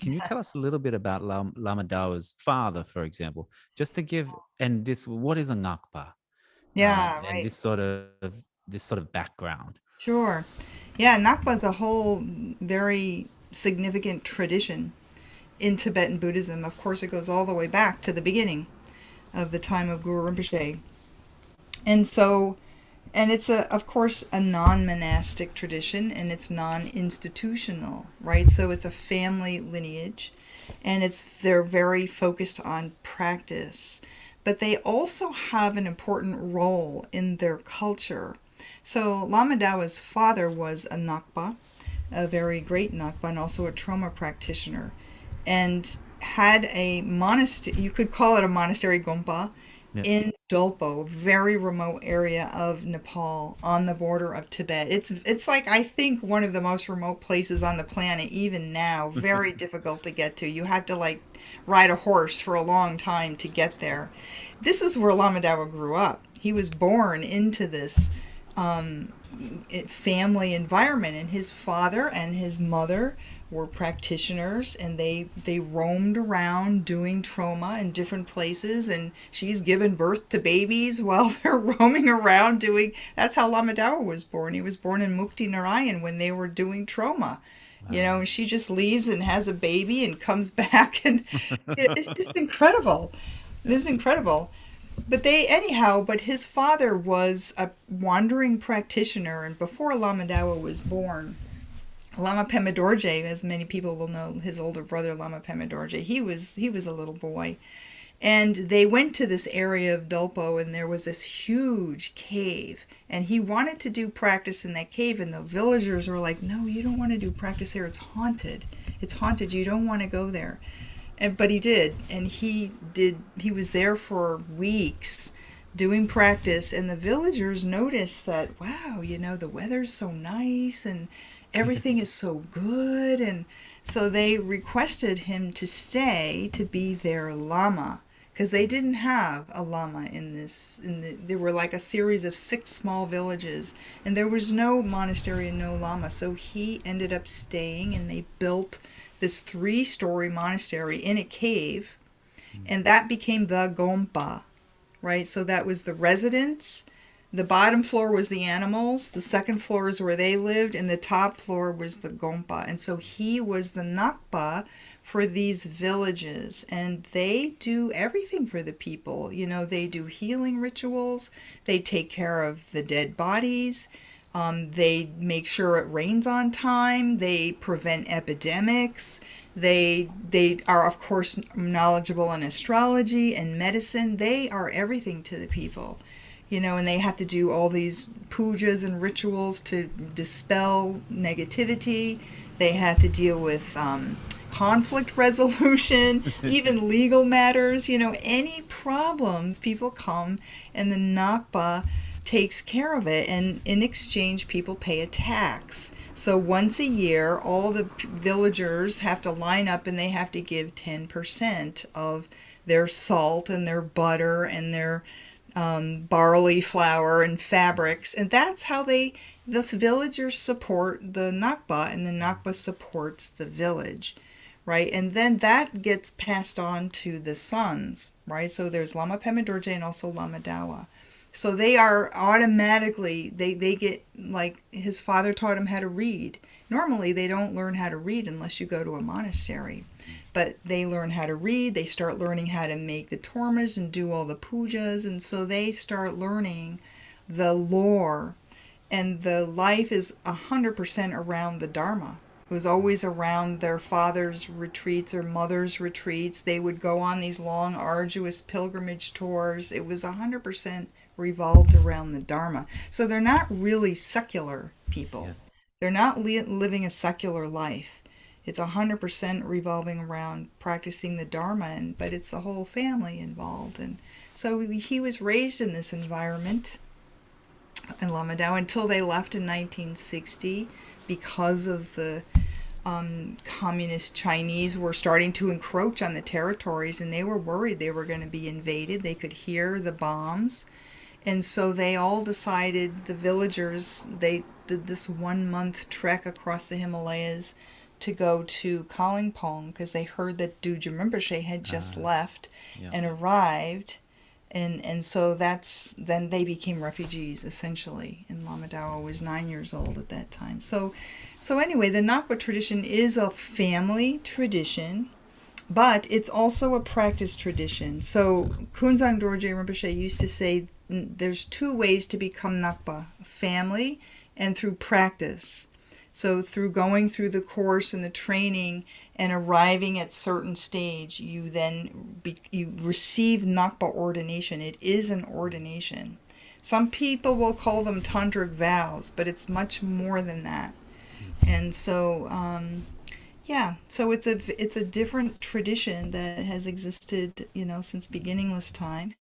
Can you tell us a little bit about Lama Dawa's father, for example, just to give, and this, what is a ngagpa, Yeah, and right. this sort of background? Sure. Yeah, Ngagpa is a whole very significant tradition in Tibetan Buddhism. Of course, it goes all the way back to the beginning of the time of Guru Rinpoche. And so, and it's of course, a non-monastic tradition, and it's non-institutional, right? So it's a family lineage, and they're very focused on practice. But they also have an important role in their culture. So Lama Dawa's father was a Ngagpa, a very great Ngagpa, and also a trauma practitioner, and had a monastery, you could call it a monastery gompa, Yeah. in Dolpo, very remote area of Nepal on the border of Tibet. It's like, I think, one of the most remote places on the planet even now. Very difficult to get to. You have to like ride a horse for a long time to get there. This is where Lama Dawa grew up. He was born into this um, family environment, and his father and his mother were practitioners, and they roamed around doing trauma in different places, and she's given birth to babies while they're roaming around doing. That's how Lama Dawa was born. He was born in Mukti Narayan when they were doing trauma. Wow. And she just leaves and has a baby and comes back, and it's just incredible. Yeah. This is incredible. But his father was a wandering practitioner, and before Lama Dawa was born, Lama Pema Dorje, as many people will know, his older brother Lama Pema Dorje, he was a little boy, and they went to this area of Dolpo, and there was this huge cave, and he wanted to do practice in that cave, and the villagers were like, "No, you don't want to do practice there. It's haunted. It's haunted. You don't want to go there." But he did, and he did. He was there for weeks doing practice, and the villagers noticed that, wow, the weather's so nice and everything is Yes. so good, and so they requested him to stay to be their lama, because they didn't have a lama in this. There were like a series of 6 small villages, and there was no monastery and no lama. So he ended up staying, and they built this 3-story monastery in a cave, and that became the Gompa, right? So that was the residence. The bottom floor was the animals, the second floor is where they lived, and the top floor was the Gompa. And so he was the Ngagpa for these villages, and they do everything for the people. They do healing rituals, they take care of the dead bodies, they make sure it rains on time. They prevent epidemics. They are, of course, knowledgeable in astrology and medicine. They are everything to the people, and they have to do all these pujas and rituals to dispel negativity. They have to deal with conflict resolution, even legal matters. Any problems, people come, and the Ngagpa takes care of it, and in exchange people pay a tax. So once a year all the villagers have to line up, and they have to give 10% of their salt and their butter and their barley flour and fabrics, and that's how the villagers support the Ngagpa, and the Ngagpa supports the village, right? And then that gets passed on to the sons, right? So there's Lama Pema Dorje and also Lama Dawa. So they are automatically, they get, like, his father taught him how to read. Normally they don't learn how to read unless you go to a monastery. But they learn how to read, they start learning how to make the tormas and do all the pujas, and so they start learning the lore. And the life is 100% around the Dharma. It was always around their father's retreats or mother's retreats. They would go on these long, arduous pilgrimage tours. It was 100% revolved around the Dharma. So they're not really secular people. Yes. They're not living a secular life. It's 100% revolving around practicing the Dharma, but it's the whole family involved. And so he was raised in this environment in Lama Dao until they left in 1960, because of the communist Chinese were starting to encroach on the territories, and they were worried they were going to be invaded. They could hear the bombs. And so they all decided, the villagers, they did this 1-month trek across the Himalayas to go to Kalimpong because they heard that Dorje Rinpoche had just left Yeah. and arrived. And so then they became refugees essentially, and Lama Dawa was 9 years old at that time. So anyway, the Ngagpa tradition is a family tradition, but it's also a practice tradition. So Kunzang Dorje Rinpoche used to say there's two ways to become Ngagpa: family and through practice. So through going through the course and the training and arriving at certain stage, you then you receive Ngagpa ordination. It is an ordination. Some people will call them tantric vows, but it's much more than that. And so, so it's a different tradition that has existed, since beginningless time.